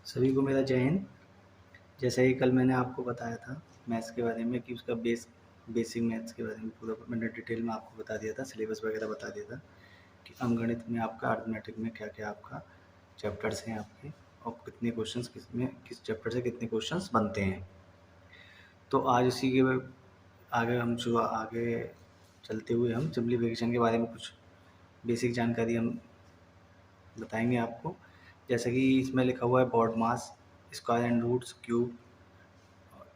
सभी को मेरा जय हिंद। जैसे ही कल मैंने आपको बताया था मैथ्स के बारे में कि उसका बेसिक मैथ्स के बारे में पूरा मैंने डिटेल में आपको बता दिया था, सिलेबस वगैरह बता दिया था कि अंकगणित में आपका अरिथमेटिक में क्या क्या आपका चैप्टर्स हैं आपके और कितने क्वेश्चंस किस चैप्टर से कितने क्वेश्चंस बनते हैं। तो आज इसी के आगे चलते हुए हम सिंप्लीफिकेशन के बारे में कुछ बेसिक जानकारी हम बताएंगे आपको। जैसे कि इसमें लिखा हुआ है board maths, square and roots, cube,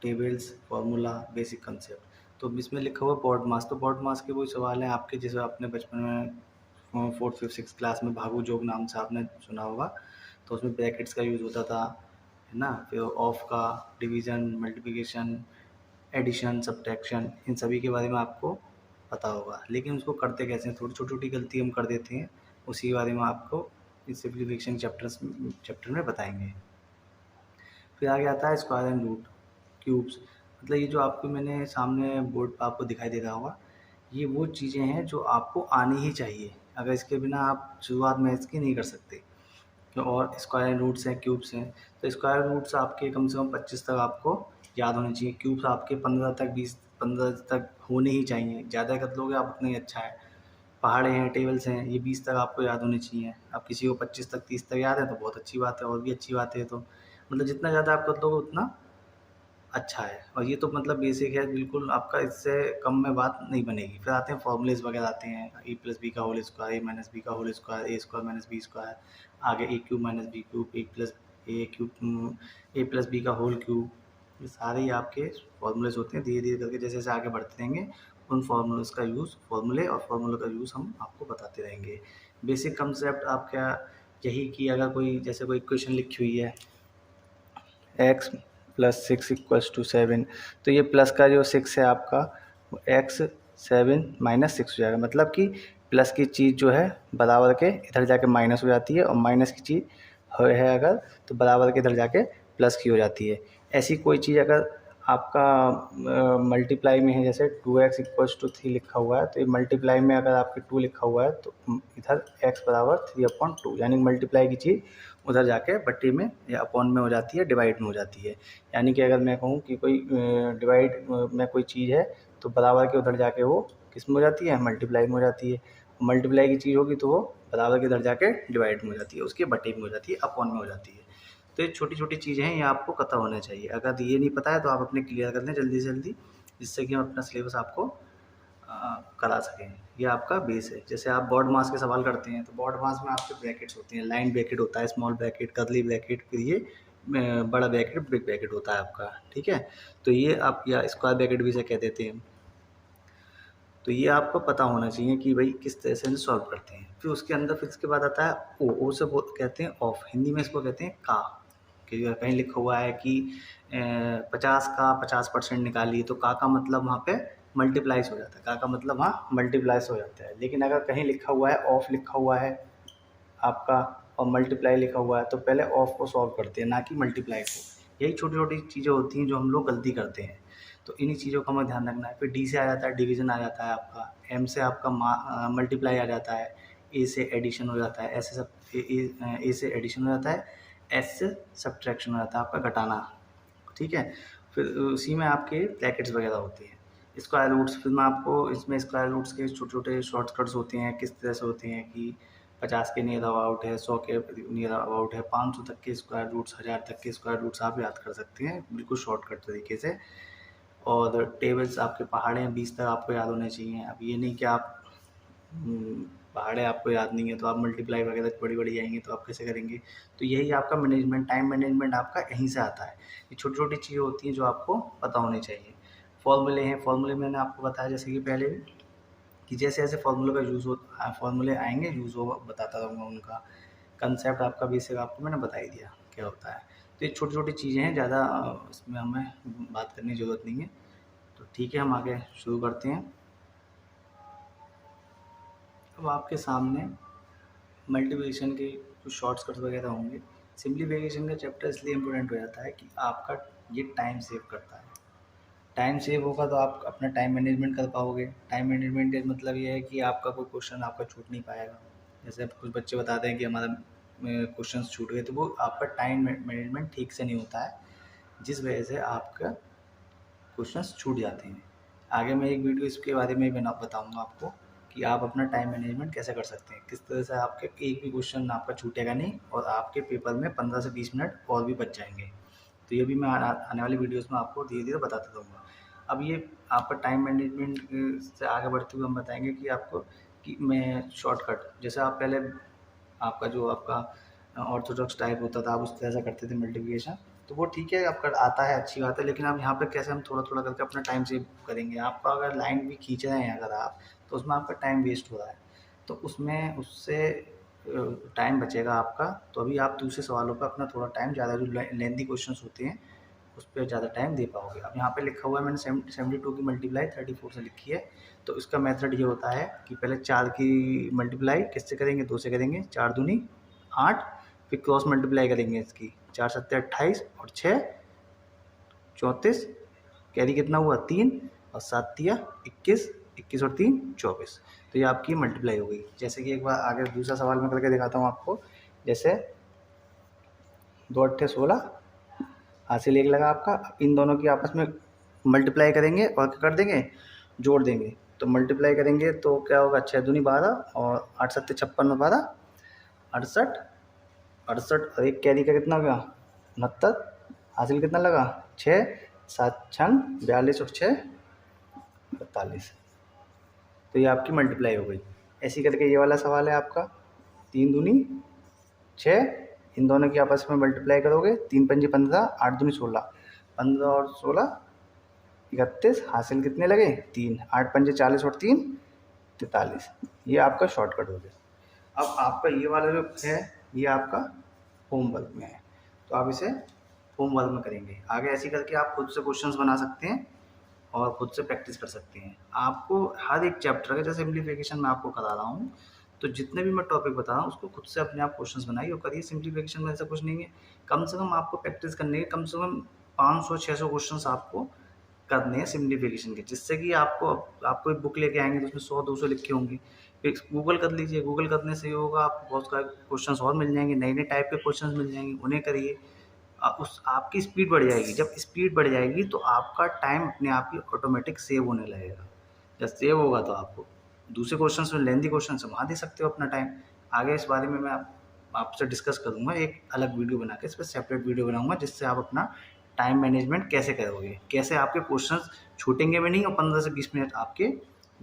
tables, formula, basic concept. तो इसमें लिखा हुआ बोर्ड मास, तो बोर्ड मास के वही सवाल हैं आपके जैसे आपने बचपन में 4th 5th 6th क्लास में भागु जोग नाम से आपने सुना होगा। तो उसमें ब्रैकेट्स का यूज़ होता था, है ना। फिर ऑफ का, डिवीज़न, मल्टीप्लिकेशन, एडिशन, सब्ट्रैक्शन, इन सभी के बारे में आपको पता होगा। लेकिन उसको करते कैसे हैं, थोड़ी छोटी छोटी गलती हम कर देते हैं, उसी के बारे में आपको इस सिम्प्लीफिकेशन चैप्टर में बताएंगे। फिर आगे आता है स्क्वायर एंड रूट, क्यूब्स। मतलब ये जो आपको मैंने सामने बोर्ड पर आपको दिखाई दे रहा होगा, ये वो चीज़ें हैं जो आपको आनी ही चाहिए। अगर इसके बिना आप शुरुआत मैथ्स की नहीं कर सकते। और स्क्वायर एंड रूट्स हैं, क्यूब्स हैं, तो स्क्वायर रूट्स आपके कम से कम 25 तक आपको याद होने चाहिए। क्यूब्स आपके 15 तक 15 तक होने ही चाहिए। ज़्यादा कर लोगे आप उतना ही अच्छा है। पहाड़े हैं, टेबल्स हैं, ये 20 तक आपको याद होने चाहिए। अब किसी को 25 तक 30 तक याद है तो बहुत अच्छी बात है, और भी अच्छी बात है। तो मतलब जितना ज़्यादा आप कर लोगे उतना अच्छा है। और ये तो मतलब बेसिक है बिल्कुल, आपका इससे कम में बात नहीं बनेगी। फिर आते हैं फॉर्मूलेज वगैरह आते हैं, ए प्लस बी का होल स्क्वायर, ए माइनस बी का होल स्क्वायर, ए स्क्वायर माइनस बी स्क्वायर, आगे ए क्यूब माइनस बी क्यूब, ए प्लस बी का होल क्यूब। ये सारे ही आपके फॉर्मूलेज होते हैं। धीरे धीरे करके जैसे जैसे आगे बढ़ते रहेंगे उन फार्मूले और फार्मूले का यूज़ हम आपको बताते रहेंगे। बेसिक कंसेप्ट आपका यही कि अगर कोई जैसे कोई इक्वेशन लिखी हुई है x + 6 = 7, तो ये प्लस का जो 6 है आपका x 7 - 6 हो जाएगा। मतलब कि प्लस की चीज़ जो है बराबर के इधर जाके माइनस हो जाती है, और माइनस की चीज़ है अगर तो बराबर के इधर जाके प्लस की हो जाती है। ऐसी कोई चीज़ अगर आपका मल्टीप्लाई में है, जैसे 2x = 3 लिखा हुआ है, तो ये मल्टीप्लाई में अगर आपके 2 लिखा हुआ है तो इधर x = 3/2, यानी मल्टीप्लाई की चीज़ उधर जाके बट्टी में या अपॉन में हो जाती है, डिवाइड में हो जाती है। यानी कि अगर मैं कहूँ कि कोई डिवाइड में कोई चीज़ है तो बराबर के उधर जाके वो किस में हो जाती है, मल्टीप्लाई में हो जाती है। मल्टीप्लाई की चीज़ होगी तो वो बराबर के इधर जाके डिवाइड में हो जाती है, उसके बट्टी में हो जाती है, अपॉन में हो जाती है। तो ये छोटी छोटी चीज़ें हैं, ये आपको पता होना चाहिए। अगर ये नहीं पता है तो आप अपने क्लियर कर लें जल्दी से जल्दी, जिससे कि हम अपना सिलेबस आपको करा सकें। ये आपका बेस है। जैसे आप बोर्ड मास के सवाल करते हैं तो बोर्ड मास में आपके ब्रैकेट्स होते हैं, लाइन ब्रैकेट होता है, स्मॉल ब्रैकेट, कर्ली ब्रैकेट, फिर ये बड़ा ब्रैकेट, बिग ब्रैकेट होता है आपका, ठीक है। तो ये आप या स्क्वायर ब्रैकेट भी इसे कह देते हैं। तो ये आपको पता होना चाहिए कि भाई किस तरह से सॉल्व करते हैं। फिर उसके अंदर फिर इसके बाद आता है ओ से कहते हैं ऑफ, हिंदी में इसको कहते हैं का। कि कहीं लिखा हुआ है कि 50 का 50% निकालिए, तो का मतलब वहाँ पे मल्टीप्लाइज हो जाता है, का मतलब वहाँ मल्टीप्लाइज हो जाता है। लेकिन अगर कहीं लिखा हुआ है ऑफ लिखा हुआ है आपका और मल्टीप्लाई लिखा हुआ है, तो पहले ऑफ को सॉल्व करते हैं, ना कि मल्टीप्लाई को। यही छोटी छोटी चीज़ें होती हैं जो हम लोग गलती करते हैं, तो इन्हीं चीज़ों का हमें ध्यान रखना है। फिर डी से आ जाता है डिवीज़न, आ जाता है आपका, एम से आपका मल्टीप्लाई आ जाता है, ए से एडिशन हो जाता है, ऐसे सब ए से एडिशन हो जाता है, एस से सब्ट्रैक्शन हो जाता है, आपका घटाना, ठीक है। फिर उसी में आपके ब्रैकेट्स वगैरह होते हैं, स्क्वायर रूट्स। फिर मैं आपको इसमें स्क्वायर रूट्स के छोटे छोटे शॉर्टकट्स होते हैं, किस तरह से होते हैं कि 50 के नियर अबाउट है, 100 के नियर अबाउट है, 500 तक के स्क्वायर रूट्स, 1000 तक के स्क्वायर रूट्स आप याद कर सकते हैं बिल्कुल शॉर्टकट तरीके से। और टेबल्स आपके पहाड़े 20 तक आपको याद होने चाहिए। अब ये नहीं कि आप पहाड़े आपको याद नहीं है तो आप मल्टीप्लाई वगैरह बड़ी बड़ी आएंगी तो आप कैसे करेंगे। तो यही आपका मैनेजमेंट, टाइम मैनेजमेंट आपका यहीं से आता है। ये छोटी छोटी चीज़ें होती हैं जो आपको पता होनी चाहिए। फॉर्मूले हैं, फॉर्मूले मैंने आपको बताया जैसे कि पहले कि जैसे जैसे फार्मूले का यूज़ हो, फार्मूले आएंगे यूज़ होगा, बताता रहूँगा उनका कंसेप्ट। आपका बेसिक आपको मैंने बता ही दिया क्या होता है। तो ये छोटी छोटी चीज़ें हैं, ज़्यादा इसमें हमें बात करने की ज़रूरत नहीं है। तो ठीक है, हम आगे शुरू करते हैं। अब आपके सामने मल्टीप्लिकेशन के कुछ शॉर्टकट्स वगैरह होंगे। सिंप्लीफिकेशन का चैप्टर इसलिए इम्पोर्टेंट हो जाता है कि आपका ये टाइम सेव करता है। टाइम सेव होगा तो आप अपना टाइम मैनेजमेंट कर पाओगे। टाइम मैनेजमेंट का मतलब ये है कि आपका कोई क्वेश्चन आपका छूट नहीं पाएगा। जैसे अब कुछ बच्चे बताते हैं कि हमारा क्वेश्चंस छूट गए, तो वो आपका टाइम मैनेजमेंट ठीक से नहीं होता है, जिस वजह से आपका क्वेश्चंस छूट जाते हैं। आगे मैं एक वीडियो इसके बारे में बताऊंगा आपको कि आप अपना टाइम मैनेजमेंट कैसे कर सकते हैं, किस तरह से आपके एक भी क्वेश्चन आपका छूटेगा नहीं और आपके पेपर में 15 से 20 मिनट और भी बच जाएंगे। तो ये भी मैं आने वाली वीडियोस में आपको धीरे धीरे बताता रहूँगा। अब ये आपका टाइम मैनेजमेंट से आगे बढ़ते हुए हम बताएंगे कि आपको कि मैं शॉर्टकट, जैसे आप पहले आपका जो आपका ऑर्थोडॉक्स टाइप होता था, आप उस तरह से करते थे मल्टीप्लिकेशन, तो वो ठीक है, आपका आता है, अच्छी बात है। लेकिन अब यहाँ पे कैसे हम थोड़ा थोड़ा करके अपना टाइम सेव करेंगे। आपका अगर लाइन भी खींच रहे हैं अगर आप, तो उसमें आपका टाइम वेस्ट हो रहा है, तो उसमें उससे टाइम बचेगा आपका। तो अभी आप दूसरे सवालों पर अपना थोड़ा टाइम ज़्यादा, जो लेंथी क्वेश्चन होते हैं उस पर ज़्यादा टाइम दे पाओगे। अब यहाँ पे लिखा हुआ है, मैंने 72 की मल्टीप्लाई 34 से लिखी है। तो इसका मेथड ये होता है कि पहले 4 की मल्टीप्लाई किससे करेंगे, 2 से करेंगे, 4 दूनी 8, फिर क्रॉस मल्टीप्लाई करेंगे इसकी, 4 सत्ते 28 और 6 34, कैरी कितना हुआ 3 और 7 तिया 21, 21 और 3 24। तो ये आपकी मल्टीप्लाई हो गई। जैसे कि एक बार आगे दूसरा सवाल मैं करके दिखाता हूँ आपको। जैसे 2 अट्ठे 16, हासिल 1 लगा आपका। इन दोनों की आपस में मल्टीप्लाई करेंगे और क्या कर देंगे, जोड़ देंगे। तो मल्टीप्लाई करेंगे तो क्या होगा, 6 दूनी 12 और 8 सत्ते 56 में 12, 68, 68 और एक कैरी का कितना हो गया 69, हासिल कितना लगा 6, 7 छंग 42 और 6 48। तो ये आपकी मल्टीप्लाई हो गई। ऐसी करके ये वाला सवाल है आपका, 3 दूनी 6, इन दोनों की आपस में मल्टीप्लाई करोगे, 3 पंजे 15, 8 दूनी 16, 15 और 16 31, हासिल कितने लगे 3, 8 पंजे 40 और 3 43। ये आपका शॉर्टकट हो गया। अब आपका ये वाला जो है ये आपका होमवर्क में है, तो आप इसे होमवर्क में करेंगे। आगे ऐसे करके आप खुद से क्वेश्चंस बना सकते हैं और खुद से प्रैक्टिस कर सकते हैं। आपको हर एक चैप्टर का, जैसे सिम्प्लीफिकेशन मैं आपको करा रहा हूँ, तो जितने भी मैं टॉपिक बता रहा हूँ उसको खुद से अपने आप क्वेश्चंस बनाइए और करिए। सिम्प्लीफिकेशन में ऐसा कुछ नहीं है, कम से कम आपको प्रैक्टिस करने के कम से कम 500-600 क्वेश्चंस आपको करने हैं सिम्प्लीफिकेशन के, जिससे कि आपको एक बुक लेके आएंगे तो उसमें 100-200 लिखे होंगे। फिर गूगल कर लीजिए, गूगल करने से ये होगा आपको बहुत सारे क्वेश्चंस और मिल जाएंगे, नए नए टाइप के क्वेश्चंस मिल जाएंगे, उन्हें करिए। उस आपकी स्पीड बढ़ जाएगी। जब स्पीड बढ़ जाएगी तो आपका टाइम अपने आप ही ऑटोमेटिक सेव होने लगेगा। जब सेव होगा तो आपको दूसरे क्वेश्चन में, लेंथी क्वेश्चन से वहाँ दे सकते हो अपना टाइम। आगे इस बारे में मैं आपसे डिस्कस करूँगा, एक अलग वीडियो बना के इस पर सेपरेट वीडियो बनाऊँगा, जिससे आप अपना टाइम मैनेजमेंट कैसे करोगे, कैसे आपके क्वेश्चन छूटेंगे भी नहीं और 15 से 20 मिनट आपके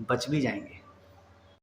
बच भी जाएंगे।